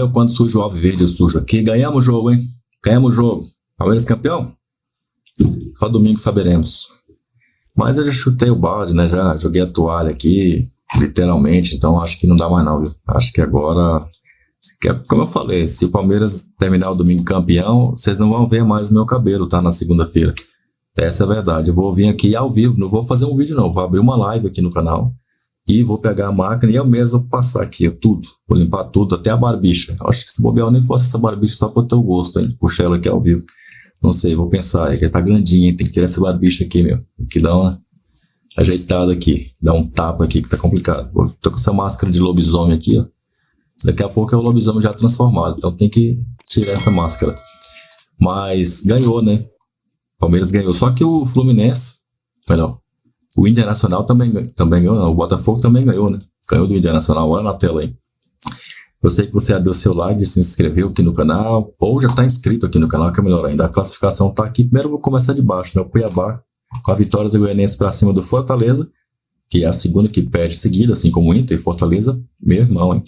eu quando sujo o Alviverde, sujo aqui. Ganhamos o jogo, hein? Ganhamos o jogo. Palmeiras campeão? Só domingo saberemos. Mas eu já chutei o balde, né? Já joguei a toalha aqui, literalmente. Então acho que não dá mais não, viu? Acho que agora... Como eu falei, se o Palmeiras terminar o domingo campeão, vocês não vão ver mais o meu cabelo, tá? Na segunda-feira. Essa é a verdade. Eu vou vir aqui ao vivo. Não vou fazer um vídeo, não. Vou abrir uma live aqui no canal. E vou pegar a máquina e eu mesmo vou passar aqui tudo. Vou limpar tudo, até a barbicha. Acho que se bobear eu nem fosse essa barbicha só para o teu gosto, hein? Puxar ela aqui ao vivo. Não sei, vou pensar. É que tá grandinha, hein? Tem que tirar essa barbicha aqui, meu. Tem que dar uma ajeitada aqui. Dar um tapa aqui que tá complicado. Tô com essa máscara de lobisomem aqui, ó. Daqui a pouco é o lobisomem já transformado. Então tem que tirar essa máscara. Mas ganhou, né? Palmeiras ganhou. Só que o Fluminense... Melhor. O Internacional também ganhou, não. O Botafogo também ganhou, né? Ganhou do Internacional, olha na tela aí. Eu sei que você já deu seu like, se inscreveu aqui no canal, ou já está inscrito aqui no canal, que é melhor ainda. A classificação está aqui. Primeiro eu vou começar de baixo, né? O Cuiabá, com a vitória do Goianiense para cima do Fortaleza, que é a segunda que perde seguida, assim como o Inter e Fortaleza. Meu irmão, hein?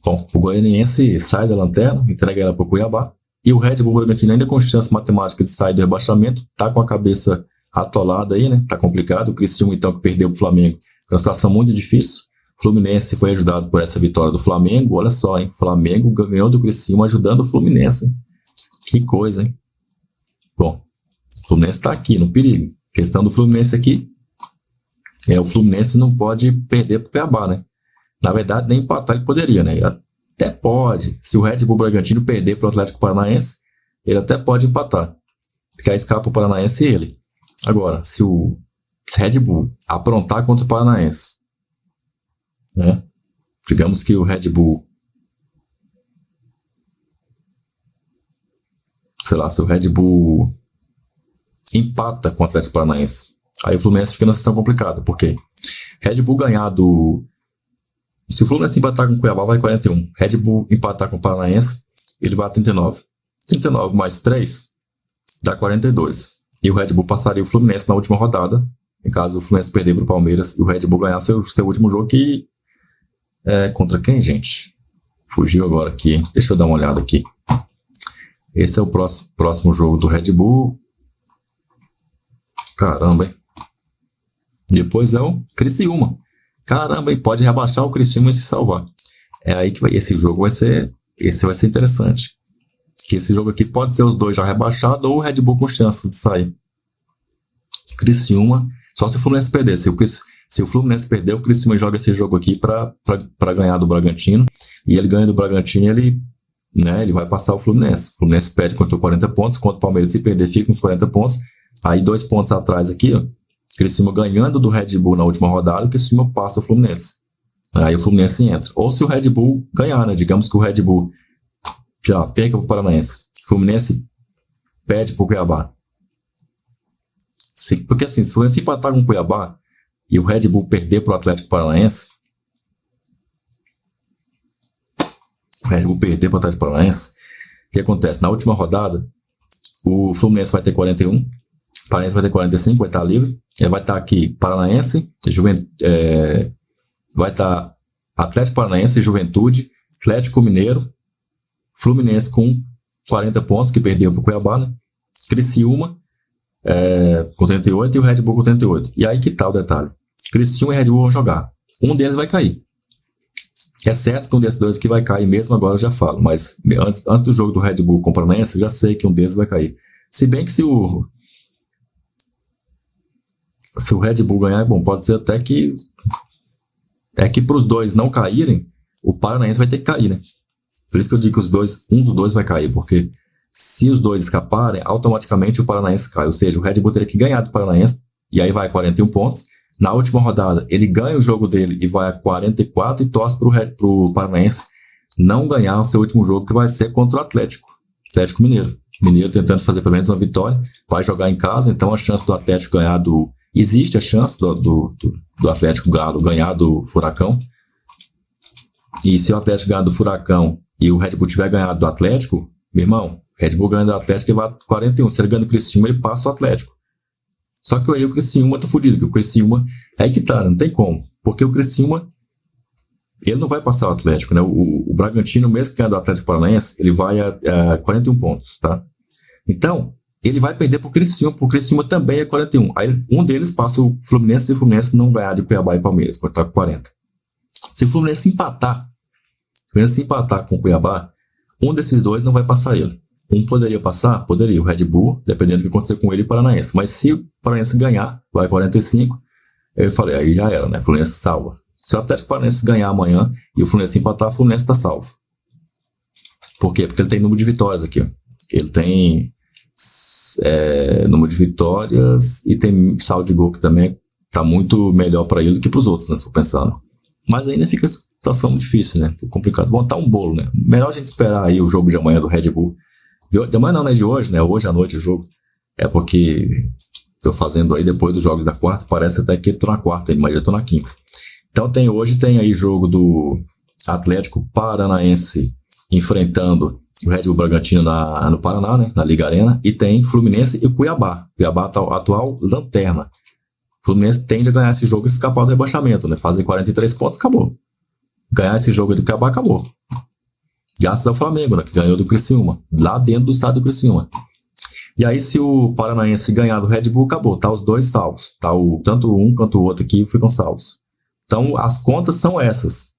Bom, o Goianiense sai da lanterna, entrega ela para o Cuiabá, e o Red Bull Bragantino ainda com chance matemática de sair do rebaixamento, tá com a cabeça atolada aí, né? Tá complicado. O Criciúma, então, que perdeu pro Flamengo. É uma situação muito difícil. O Fluminense foi ajudado por essa vitória do Flamengo. Olha só, hein? O Flamengo ganhou do Criciúma ajudando o Fluminense, hein? Que coisa, hein? Bom, o Fluminense tá aqui, no perigo. A questão do Fluminense aqui o Fluminense não pode perder pro Cuiabá, né? Na verdade, nem empatar ele poderia, né? Ele até pode. Se o Red Bull Bragantino perder pro Atlético Paranaense, ele até pode empatar. Porque aí escapa o Paranaense e ele. Agora, se o Red Bull aprontar contra o Paranaense, né? Digamos que o Red Bull, sei lá, se o Red Bull empata com o Atlético Paranaense, aí o Fluminense fica numa situação complicada, porque Red Bull ganhar do... Se o Fluminense empatar com o Cuiabá, vai 41. Red Bull empatar com o Paranaense, ele vai a 39. 39 mais 3 dá 42. E o Red Bull passaria o Fluminense na última rodada, em caso o Fluminense perder para o Palmeiras e o Red Bull ganhar seu último jogo, que é contra quem, gente? Fugiu agora aqui, hein? Deixa eu dar uma olhada aqui. Esse é o próximo jogo do Red Bull. Caramba, hein? Depois é o Criciúma. Caramba, hein? Pode rebaixar o Criciúma e se salvar. É aí que vai. Esse jogo vai ser interessante. Que esse jogo aqui pode ser os dois já rebaixados ou o Red Bull com chance de sair. Criciúma, só se o Fluminense perder. Se o Fluminense perder, o Criciúma joga esse jogo aqui para ganhar do Bragantino. E ele ganha do Bragantino, ele vai passar o Fluminense. O Fluminense perde contra 40 pontos, contra o Palmeiras, se perder, fica com os 40 pontos. Aí 2 pontos atrás aqui, ó. Criciúma ganhando do Red Bull na última rodada, o Criciúma passa o Fluminense. Aí o Fluminense entra. Ou se o Red Bull ganhar, né? Digamos que o Red Bull já perca para o Paranaense. Fluminense perde para o Cuiabá. Porque assim, se o Fluminense empatar com o Cuiabá e o Red Bull perder para o Atlético Paranaense, o que acontece? Na última rodada, o Fluminense vai ter 41, o Paranaense vai ter 45, vai estar livre. Ele vai estar aqui Paranaense, vai estar Atlético Paranaense, Juventude, Atlético Mineiro, Fluminense com 40 pontos, que perdeu para o Cuiabá, né? Criciúma com 38 e o Red Bull com 38. E aí que tá o detalhe. Criciúma e Red Bull vão jogar. Um deles vai cair. É certo que um desses dois que vai cair, mesmo agora eu já falo, mas antes do jogo do Red Bull com o Paranaense, eu já sei que um deles vai cair. Se bem que se o Red Bull ganhar, bom, pode ser até que para os dois não caírem, o Paranaense vai ter que cair, né? Por isso que eu digo que um dos dois vai cair, porque se os dois escaparem, automaticamente o Paranaense cai. Ou seja, o Red Bull teria que ganhar do Paranaense, e aí vai a 41 pontos. Na última rodada, ele ganha o jogo dele e vai a 44 e torce pro Paranaense não ganhar o seu último jogo, que vai ser contra o Atlético Mineiro. Mineiro tentando fazer pelo menos uma vitória, vai jogar em casa, então a chance do Atlético ganhar existe a chance do Atlético Galo ganhar do Furacão. E se o Atlético ganhar do Furacão e o Red Bull tiver ganhado do Atlético, meu irmão, Red Bull ganha do Atlético e vai a 41. Se ele ganha do Criciúma, ele passa o Atlético. Só que aí o Criciúma tá fudido, que o Criciúma é aí que tá, não tem como. Porque o Criciúma ele não vai passar o Atlético, né? O Bragantino, mesmo que ganhar do Atlético Paranaense, ele vai a 41 pontos, tá? Então, ele vai perder pro Criciúma também é 41. Aí um deles passa o Fluminense, se o Fluminense não ganhar de Cuiabá e Palmeiras, vai estar com 40. Se o Fluminense empatar com o Cuiabá, um desses dois não vai passar ele. Um poderia passar? Poderia, o Red Bull, dependendo do que acontecer com ele e o Paranaense. Mas se o Paranaense ganhar, vai 45, eu falei, aí já era, né? O Fluminense salva. Se o Atlético Paranaense ganhar amanhã e o Fluminense empatar, o Fluminense tá salvo. Por quê? Porque ele tem número de vitórias aqui, ó. Ele tem número de vitórias e tem saldo de gol que também tá muito melhor para ele do que para os outros, né? Estou pensando. Mas ainda fica a situação difícil, né? Complicado. Bom, tá um bolo, né? Melhor a gente esperar aí o jogo de amanhã do Red Bull. De amanhã não, né? De hoje, né? Hoje à noite o jogo. É porque tô fazendo aí depois dos jogos da quarta, parece até que eu tô na quarta, mas eu tô na quinta. Então hoje tem aí jogo do Atlético Paranaense enfrentando o Red Bull Bragantino no Paraná, né? Na Liga Arena. E tem Fluminense e Cuiabá. Cuiabá tá atual lanterna. O Fluminense tende a ganhar esse jogo e escapar do rebaixamento, né? Fazem 43 pontos, acabou. Ganhar esse jogo do Cuiabá, acabou. Graças ao Flamengo, né? Que ganhou do Criciúma. Lá dentro do estado do Criciúma. E aí, se o Paranaense ganhar do Red Bull, acabou. Tá os dois salvos. Tá tanto um quanto o outro aqui ficam salvos. Então, as contas são essas.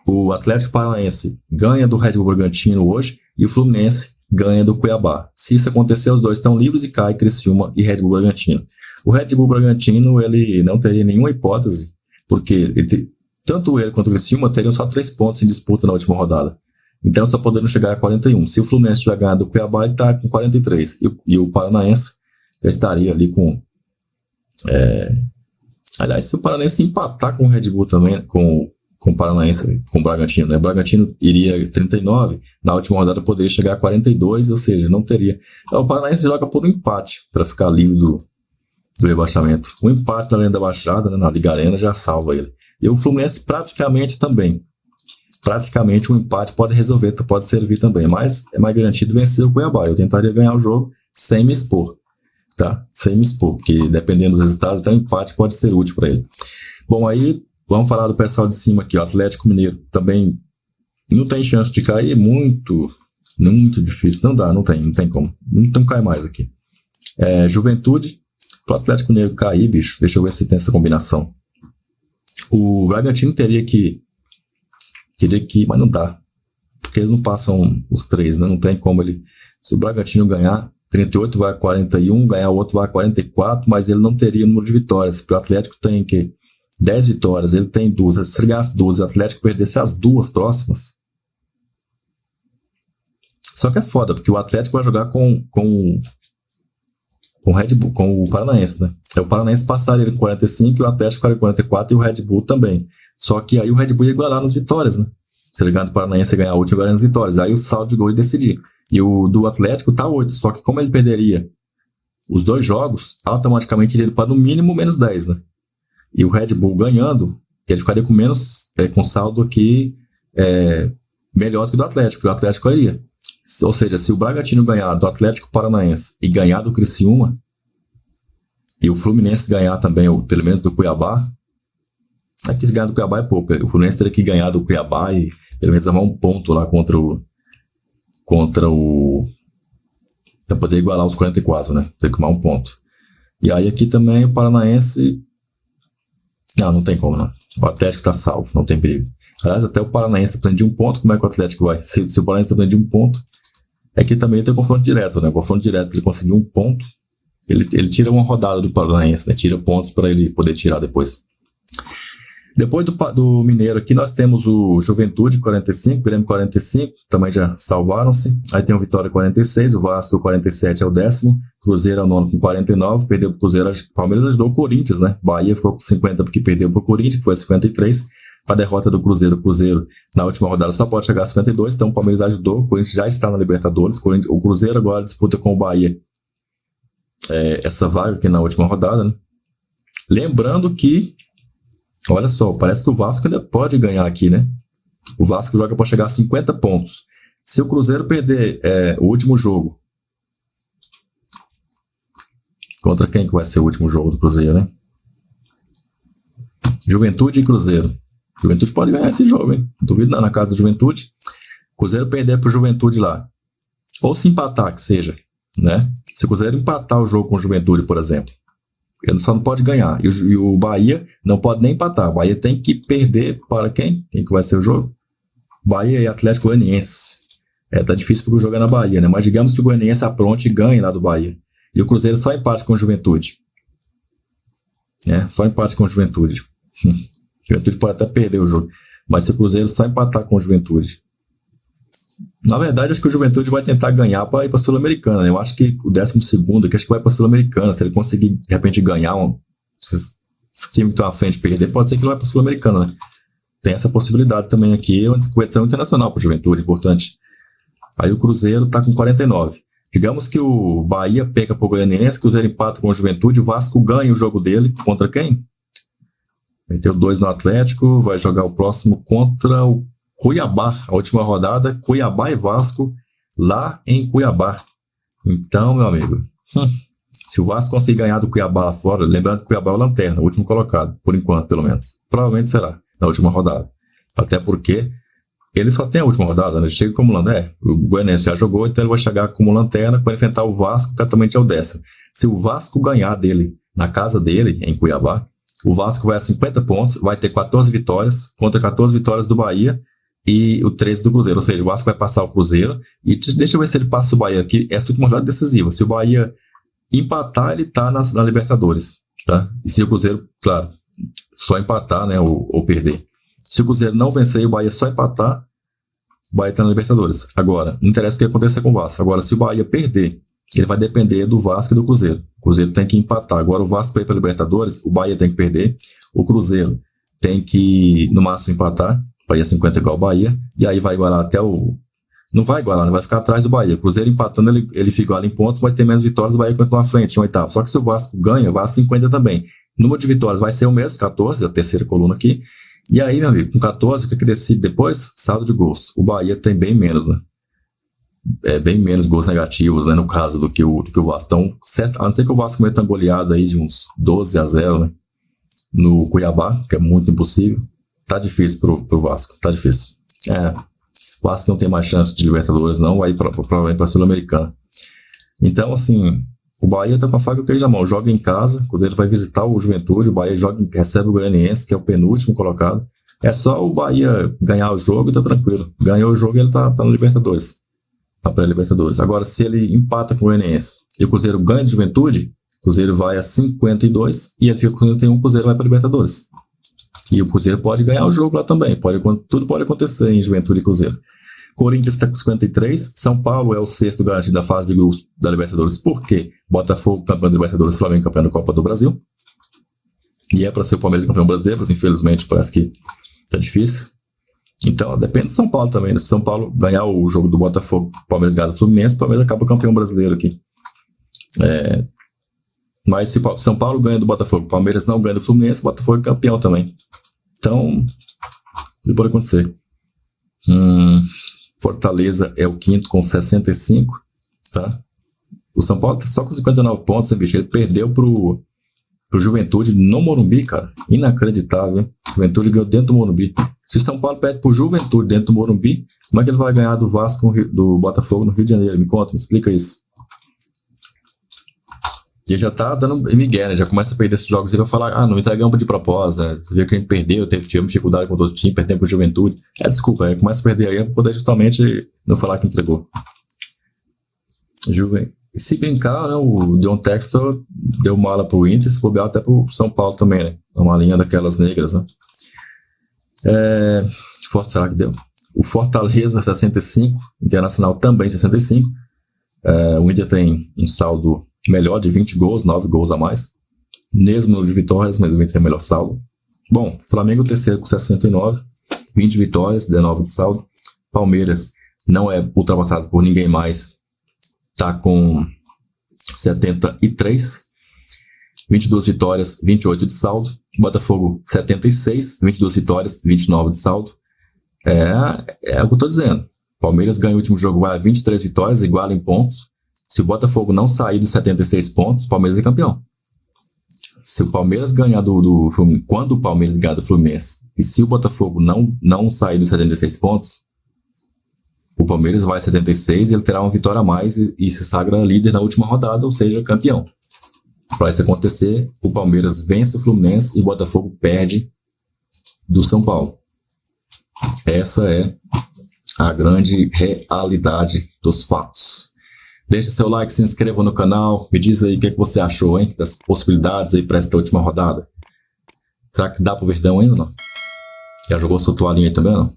O Atlético Paranaense ganha do Red Bull Bragantino hoje e o Fluminense ganha do Cuiabá. Se isso acontecer, os dois estão livres e cai Criciúma e Red Bull Bragantino. O Red Bull Bragantino, ele não teria nenhuma hipótese, porque tanto ele quanto o Criciúma teriam só 3 pontos em disputa na última rodada. Então só poderiam chegar a 41. Se o Fluminense tiver ganhado do Cuiabá, ele está com 43. E o Paranaense já estaria ali com... Aliás, se o Paranaense empatar com o Red Bull também, com o Paranaense, com o Bragantino, né? O Bragantino iria 39, na última rodada poderia chegar a 42, ou seja, não teria. Então, o Paranaense joga por um empate para ficar livre do rebaixamento. O empate na Arena da Baixada, né, na Liga Arena, já salva ele. E o Fluminense praticamente também. Praticamente um empate pode resolver, pode servir também, mas é mais garantido vencer o Cuiabá. Eu tentaria ganhar o jogo sem me expor, tá? Sem me expor, porque dependendo dos resultados, até o empate pode ser útil para ele. Bom, aí vamos falar do pessoal de cima aqui, o Atlético Mineiro também não tem chance de cair, muito difícil, não tem como, não cai mais aqui. Juventude, pro Atlético Mineiro cair, bicho, deixa eu ver se tem essa combinação. O Bragantino teria que, mas não dá, porque eles não passam os 3, né? Não tem como ele, se o Bragantino ganhar, 38 vai a 41, ganhar o outro vai a 44, mas ele não teria número de vitórias, porque o Atlético tem que 10 vitórias, ele tem 2. Se ele ganhasse 2 e o Atlético perdesse as 2 próximas. Só que é foda, porque o Atlético vai jogar com o Red Bull, com o Paranaense, né? O Paranaense passaria ele 45 e o Atlético ficaria 44 e o Red Bull também. Só que aí o Red Bull ia igualar nas vitórias, né? Se ele ganhar do Paranaense e ganhar o último, igualar nas vitórias. Aí o saldo de gol ia decidir. E o do Atlético tá 8. Só que como ele perderia os 2 jogos, automaticamente iria para no mínimo menos 10, né? E o Red Bull ganhando, ele ficaria com menos, com saldo aqui melhor do que o do Atlético. O Atlético iria. Ou seja, se o Bragantino ganhar do Atlético Paranaense e ganhar do Criciúma, e o Fluminense ganhar também, ou pelo menos do Cuiabá, aqui se ganhar do Cuiabá é pouco. O Fluminense teria que ganhar do Cuiabá e pelo menos arrumar um ponto lá contra o para poder igualar os 44, né? Tem que arrumar um ponto. E aí aqui também o Paranaense... Não tem como, não. O Atlético tá salvo, não tem perigo. Aliás, até o Paranaense tá precisando de 1 ponto, como é que o Atlético vai? Se o Paranaense tá precisando de 1 ponto, é que também tem confronto direto, né? O confronto direto, ele conseguiu 1 ponto, ele tira uma rodada do Paranaense, né? Tira pontos para ele poder tirar depois. Depois do Mineiro aqui, nós temos o Juventude 45, Grêmio 45, também já salvaram-se. Aí tem o Vitória 46, o Vasco 47 é o 10º, Cruzeiro é o 9º com 49, perdeu pro Cruzeiro, Palmeiras ajudou o Corinthians, né? Bahia ficou com 50 porque perdeu pro Corinthians, que foi a 53. A derrota do Cruzeiro, na última rodada só pode chegar a 52, então o Palmeiras ajudou, o Corinthians já está na Libertadores, o Cruzeiro agora disputa com o Bahia essa vaga aqui na última rodada, né? Lembrando que, olha só, parece que o Vasco ainda pode ganhar aqui, né? O Vasco joga para chegar a 50 pontos. Se o Cruzeiro perder o último jogo, contra quem que vai ser o último jogo do Cruzeiro, né? Juventude e Cruzeiro. Juventude pode ganhar esse jogo, hein? Não duvido não, na casa do Juventude. Cruzeiro perder pro Juventude lá. Ou se empatar, que seja, né? Se o Cruzeiro empatar o jogo com o Juventude, por exemplo, ele só não pode ganhar. E o Bahia não pode nem empatar. O Bahia tem que perder para quem? Quem que vai ser o jogo? Bahia e Atlético Goianiense. Tá difícil porque o jogo é na Bahia, né? Mas digamos que o Goianiense apronte e ganhe lá do Bahia. E o Cruzeiro só empate com o Juventude. Só empate com o Juventude. O Juventude pode até perder o jogo. Mas se o Cruzeiro só empatar com o Juventude. Na verdade, acho que o Juventude vai tentar ganhar para ir para a Sul-Americana, né? Eu acho que o 12º aqui, acho que vai para a Sul-Americana. Se ele conseguir, de repente, ganhar se o time que está à frente perder, pode ser que ele vai para a Sul-Americana, né? Tem essa possibilidade também aqui. É uma competição internacional para o Juventude, importante. Aí o Cruzeiro está com 49. Digamos que o Bahia pega para o Goianiense, o Cruzeiro empata com o Juventude, o Vasco ganha o jogo dele contra quem? Meteu 2 no Atlético, vai jogar o próximo contra o Cuiabá, a última rodada, Cuiabá e Vasco, lá em Cuiabá. Então, meu amigo, se o Vasco conseguir ganhar do Cuiabá lá fora, lembrando que o Cuiabá é o lanterna, o último colocado, por enquanto, pelo menos. Provavelmente será, na última rodada. Até porque ele só tem a última rodada, né? Ele chega como lanterna. O Goianiense já jogou, então ele vai chegar como lanterna para enfrentar o Vasco, que atualmente é o 10º. Se o Vasco ganhar dele, na casa dele, em Cuiabá, o Vasco vai a 50 pontos, vai ter 14 vitórias, contra 14 vitórias do Bahia, e o 13 do Cruzeiro, ou seja, o Vasco vai passar o Cruzeiro, e deixa eu ver se ele passa o Bahia aqui, essa última rodada decisiva, se o Bahia empatar, ele tá na Libertadores, tá? E se o Cruzeiro, claro, só empatar, né, ou perder. Se o Cruzeiro não vencer e o Bahia só empatar, o Bahia tá na Libertadores. Agora, não interessa o que aconteça com o Vasco. Agora, se o Bahia perder, ele vai depender do Vasco e do Cruzeiro. O Cruzeiro tem que empatar. Agora, o Vasco para ir para a Libertadores, o Bahia tem que perder, o Cruzeiro tem que, no máximo, empatar, para ir a 50 igual o Bahia, e aí vai igualar até o... Não vai igualar, não vai ficar atrás do Bahia. O Cruzeiro empatando, ele fica igual em pontos, mas tem menos vitórias, o Bahia continua à frente, em oitavo. Só que se o Vasco ganha, vai a 50 também. O número de vitórias vai ser o mesmo, 14, a terceira coluna aqui. E aí, meu amigo, com 14, o que decide depois? Saldo de gols. O Bahia tem bem menos, né? Bem menos gols negativos, né, no caso, do que o Vasco. Então, certo, a não ser que o Vasco meta uma goleada aí de uns 12-0, né? No Cuiabá, que é muito impossível. Tá difícil pro Vasco, tá difícil. O Vasco não tem mais chance de Libertadores, não, vai provavelmente pra Sul-Americana. Então, assim, o Bahia tá com a faca e o queijo na mão, joga em casa, quando ele vai visitar o Juventude, o Bahia recebe o Goianiense, que é o penúltimo colocado. É só o Bahia ganhar o jogo e tá tranquilo. Ganhou o jogo e ele tá no Libertadores, na pré-Libertadores. Agora, se ele empata com o Goianiense e o Cruzeiro ganha de Juventude, o Cruzeiro vai a 52 e ele fica com 31, o Cruzeiro vai pra Libertadores. E o Cruzeiro pode ganhar o jogo lá também. Tudo pode acontecer em Juventude e Cruzeiro. Corinthians está com 53. São Paulo é o 6º garantido da fase de grupos da Libertadores. Por quê? Botafogo, campeão da Libertadores, Flamengo, campeão da Copa do Brasil. E é para ser o Palmeiras campeão brasileiro, mas infelizmente parece que tá difícil. Então depende do São Paulo também. Se São Paulo ganhar o jogo do Botafogo, o Palmeiras ganhar do Fluminense, o Palmeiras acaba campeão brasileiro aqui. Mas se São Paulo ganha do Botafogo, o Palmeiras não ganha do Fluminense, o Botafogo é campeão também. Então, tudo pode acontecer. Fortaleza é o 5º com 65, tá? O São Paulo tá só com 59 pontos, hein, bicho? Ele perdeu pro Juventude no Morumbi, cara. Inacreditável, hein? Juventude ganhou dentro do Morumbi. Se o São Paulo perde pro Juventude dentro do Morumbi, como é que ele vai ganhar do Vasco, do Botafogo no Rio de Janeiro? Me conta, me explica isso. E ele já tá dando migué, né? Já começa a perder esses jogos e vai falar, não entregamos de propósito, né? Você vê que a gente perdeu, tive dificuldade com outro time, perdemos pro Juventude. Desculpa, começa a perder aí pra poder justamente não falar que entregou. E se brincar, né? O John Textor deu mala pro Inter, se bobear até pro São Paulo também, né? Uma linha daquelas negras, né? Será que deu? O Fortaleza 65, Internacional também 65. O Inter tem um saldo melhor de 20 gols, 9 gols a mais. Mesmo de vitórias, mas o Inter tem melhor saldo. Bom, Flamengo terceiro com 69, 20 vitórias, 19 de saldo. Palmeiras não é ultrapassado por ninguém mais, tá com 73, 22 vitórias, 28 de saldo. Botafogo 76, 22 vitórias, 29 de saldo. É o que eu tô dizendo. Palmeiras ganha o último jogo, vai a 23 vitórias, iguala em pontos. Se o Botafogo não sair dos 76 pontos, o Palmeiras é campeão. Se o Palmeiras ganhar do Fluminense, quando o Palmeiras ganhar do Fluminense, e se o Botafogo não sair dos 76 pontos, o Palmeiras vai a 76 e ele terá uma vitória a mais e se sagra líder na última rodada, ou seja, campeão. Para isso acontecer, o Palmeiras vence o Fluminense e o Botafogo perde do São Paulo. Essa é a grande realidade dos fatos. Deixe seu like, se inscreva no canal, me diz aí o que você achou, hein, das possibilidades aí para esta última rodada. Será que dá pro Verdão ainda, não? Já jogou sua toalhinha aí também, não?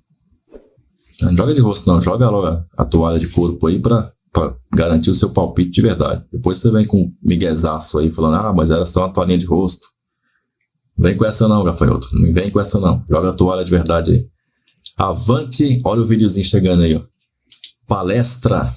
Não joga de rosto não, joga logo a toalha de corpo aí pra garantir o seu palpite de verdade. Depois você vem com miguezaço aí falando, mas era só uma toalhinha de rosto. Não vem com essa não, gafanhoto, não vem com essa não. Joga a toalha de verdade aí. Avante, olha o videozinho chegando aí, ó. Palestra